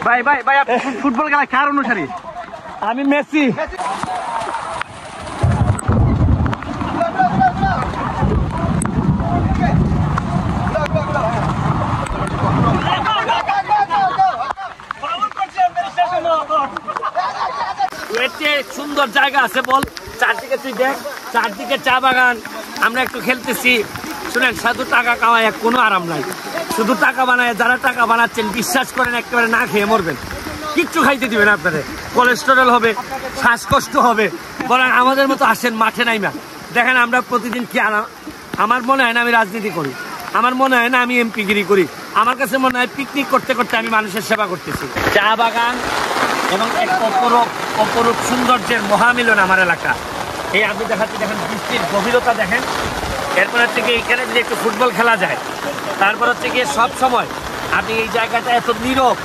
ভাই ভাই ভাই ফুটবল খেলা কার অনুসারী? আমি মেসি। সুন্দর জায়গা আছে বল, চারদিকে তুই দেখ, চারদিকে চা বাগান, আমরা একটু খেলতেছি। শুনেন, শুধু টাকা কামায় কোনো আরাম নাই, শুধু টাকা বানায় যারা টাকা বানাচ্ছেন বিশ্বাস করেন একেবারে না খেয়ে মরবেন, কিচ্ছু খাইতে দিবেন আপনাদের, কোলেস্টেরল হবে, শ্বাসকষ্ট হবে। বরং আমাদের মতো আসেন মাঠে নাইমা দেখেন আমরা প্রতিদিন কি আমার মনে হয় না আমি রাজনীতি করি, আমার মনে হয় না আমি এমপিগিরি করি, আমার কাছে মনে হয় পিকনিক করতে করতে আমি মানুষের সেবা করতেছি। চা বাগান এবং এক অপরূপ সৌন্দর্যের মহামিলন আমার এলাকা। এই আপনি দেখাচ্ছি, দেখেন বৃষ্টির গভীরতা দেখেন। এরপর হচ্ছে গিয়ে এখানে যদি একটু ফুটবল খেলা যায়, তারপর হচ্ছে গিয়ে সব সময় আপনি এই জায়গাটা এত নীরব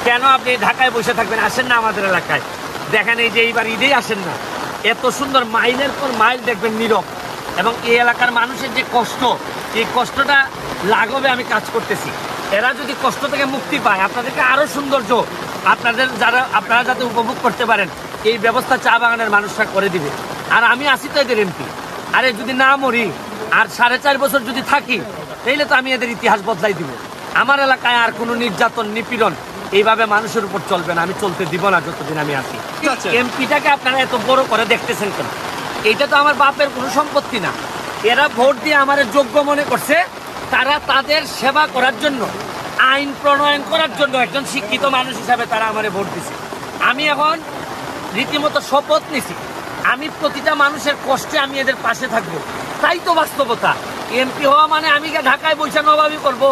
কেন? আপনি ঢাকায় বসে থাকবেন, আসেন না আমাদের এলাকায় দেখেন। এই যে এইবার ঈদেই আসেন না, এত সুন্দর মাইলের পর মাইল দেখবেন নীরব। এবং এই এলাকার মানুষের যে কষ্ট, এই কষ্টটা লাঘবে আমি কাজ করতেছি। এরা যদি কষ্ট থেকে মুক্তি পায়, আপনাদেরকে আরো সৌন্দর্য আপনারা যাতে উপভোগ করতে পারেন, এই ব্যবস্থা চা বাগানের মানুষরা করে দিবে। আর আমি আসি তো এদের এমপি। আরে যদি না মরি আর 4.5 বছর যদি থাকি, তাইলে তো আমি এদের ইতিহাস বদলাই দিব। আমার এলাকায় আর কোনো নির্যাতন নিপীড়ন এইভাবে মানুষের উপর চলবে না, আমি চলতে দিব না যতদিন আমি আসি। এমপিটাকে আপনারা এত বড় করে দেখতেছেন কেন? এইটা তো আমার বাপের কোনো সম্পত্তি না। এরা ভোট দিয়ে আমার যোগ্য মনে করছে, তারা তাদের সেবা করার জন্য, আইন প্রণয়ন করার জন্য একজন শিক্ষিত মানুষ হিসাবে তারা আমারে ভোট দিছে। আমি এখন রীতিমতো শপথ নিছি, আমি প্রতিটা মানুষের কষ্টে আমি এদের পাশে থাকবো। তাই তো বাস্তবতা। এমপি হওয়া মানে আমি ঢাকায় বৈশা নবাবি করবো,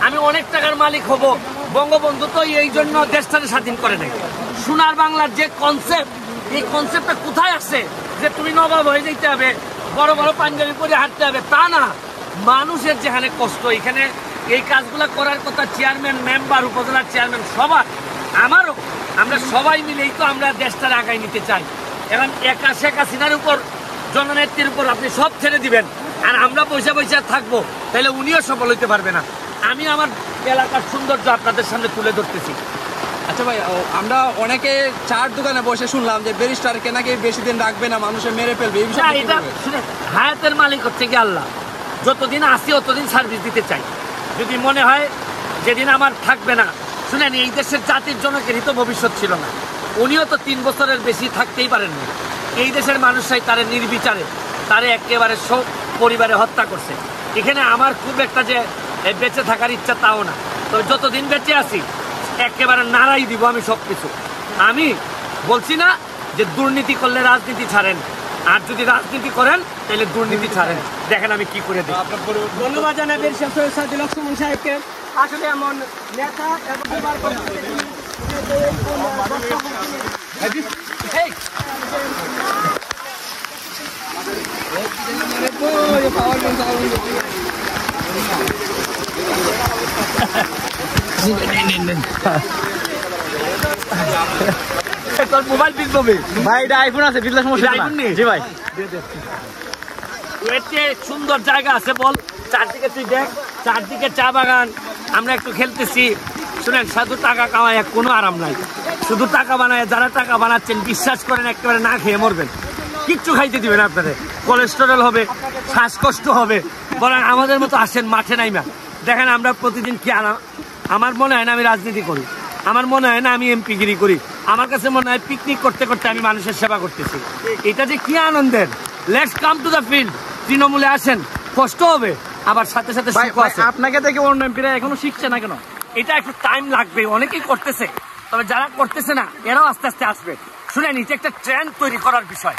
আমি অনেক টাকার মালিক হব। বঙ্গবন্ধু তো এই জন্য দেশটাকে স্বাধীন করে নেয়। সোনার বাংলার যে কনসেপ্ট, এই কনসেপ্টটা কোথায় আসে যে তুমি নবাব হয়ে যেতে হবে, বড় বড় পাঞ্জাবি পরে হাঁটতে হবে? তা না, মানুষের যেখানে কষ্ট, এখানে এই কাজগুলো করার কথা চেয়ারম্যান, মেম্বার, উপজেলার চেয়ারম্যান সবার, আমারও, আমরা সবাই মিলেই তো আমরা দেশটার আগায় নিতে চাই। এখন একা শেখ হাসিনার উপর, জননেত্রীর উপর আপনি সব ছেড়ে দিবেন আর আমরা পয়সা থাকবো, তাহলে উনিও সফল হইতে পারবে না। আমি আমার এলাকার সৌন্দর্য আপনাদের সামনে তুলে ধরতেছি। আচ্ছা ভাই, আমরা অনেকে চার দোকানে বসে শুনলাম যে ব্যারিস্টারকে নাকি বেশি দিন রাখবে না, মানুষে মেরে ফেলবে। এটা শুনে, হায়াতের মালিক হচ্ছে কি আল্লাহ। যতদিন আসি অতদিন সার্ভিস দিতে চাই। যদি মনে হয় যেদিন আমার থাকবে না, শুনেন, এই দেশের জাতির জনকেরই তো ভবিষ্যৎ ছিল না, উনিও তো 3 বছরের বেশি থাকতেই পারেননি। এই দেশের মানুষরাই তারে নির্বিচারে, তারে একেবারে সব পরিবারে হত্যা করছে। এখানে আমার খুব একটা যে বেঁচে থাকার ইচ্ছা তাও না, তবে যতদিন বেঁচে আছি একেবারে নাড়াই দিব আমি সব কিছু। আমি বলছি না যে দুর্নীতি করলে রাজনীতি ছাড়েন, আর যদি রাজনীতি করেন তাহলে দুর্নীতি ছাড়েন। দেখেন আমি কি করে দিই। ধন্যবাদ জানাবেন লক্ষ্মণ সাহেবকে। আসলে এমন নেতা মোবাইল বিকবে ভাই, এটা আইফোন আছে, বিকলে সমস্যা নেই। জি ভাই, সুন্দর জায়গা আছে বল, চারদিকে তুই দেখ, চারদিকে চা বাগান, আমরা একটু খেলতেছি। শুনেন, শুধু টাকা কামায় কোনো আরাম নাই, শুধু টাকা বানায় যারা টাকা বানাচ্ছেন বিশ্বাস করেন একেবারে না খেয়ে মরবেন, কিচ্ছু খাইতে দিবেন আপনাদের, কোলেস্টেরল হবে, শ্বাসকষ্ট হবে। বরং আমাদের মতো আসেন মাঠে নাইমা দেখেন আমরা প্রতিদিন কি আমার মনে হয় না আমি রাজনীতি করি, আমার মনে হয় না আমি এমপিগিরি করি, আমার কাছে মনে হয় পিকনিক করতে করতে আমি মানুষের সেবা করতেছি। এটা যে কি আনন্দের। Let's come to the field. তৃণমূলে আসেন, কষ্ট হবে, আবার সাথে সাথে সুখ আছে। আপনাকে দেখে অন্য এমপিরা এখনো শিখছে না কেন? এটা একটু টাইম লাগবে, অনেকেই করতেছে, তবে যারা করতেছে না এরাও আস্তে আস্তে আসবে। শুনেন, এটা একটা ট্রেন্ড তৈরি করার বিষয়।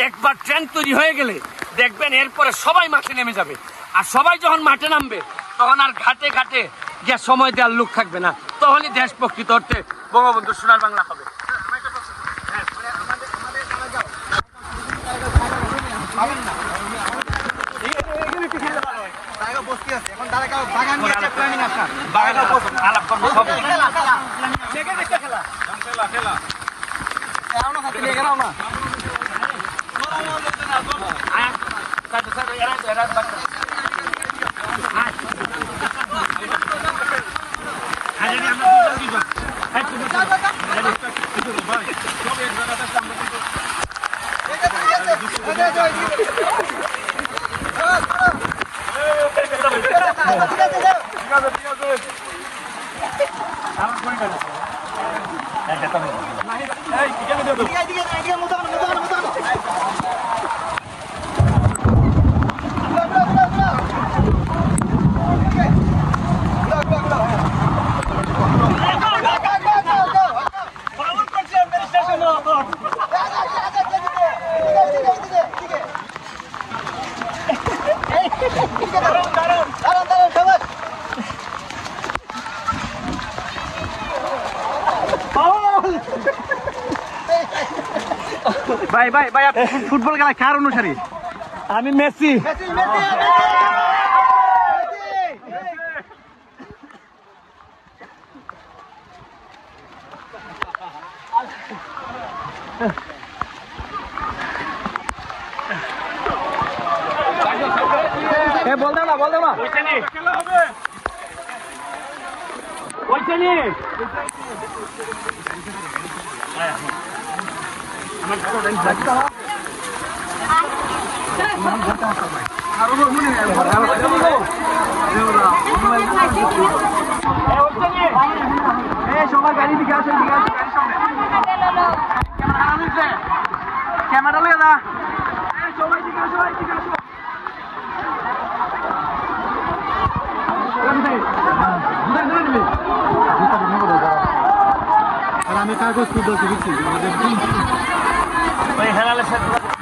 একবার ট্রেন্ড তৈরি হয়ে গেলে দেখবেন এরপরে সবাই মাঠে নেমে যাবে। আর সবাই যখন মাঠে নামবে তখন আর ঘাটে ঘাটে গিয়ে সময় দেওয়ার লোক থাকবে না, তখনই দেশ প্রকৃত অর্থে বঙ্গবন্ধু সোনার বাংলা হবে। ভাই ভাই ভাই ফুটবল খেলা কার অনুসারী? আমি মেসি। বল দাও না, বল দাও না। সবার গাড়ি দিকে আসেন, ক্যামেরা লইয়া দা সবাই দিকে আসো, দিকে আসো। আমি কাগজ তুলতে দিচ্ছি ওই হেলালের সাথে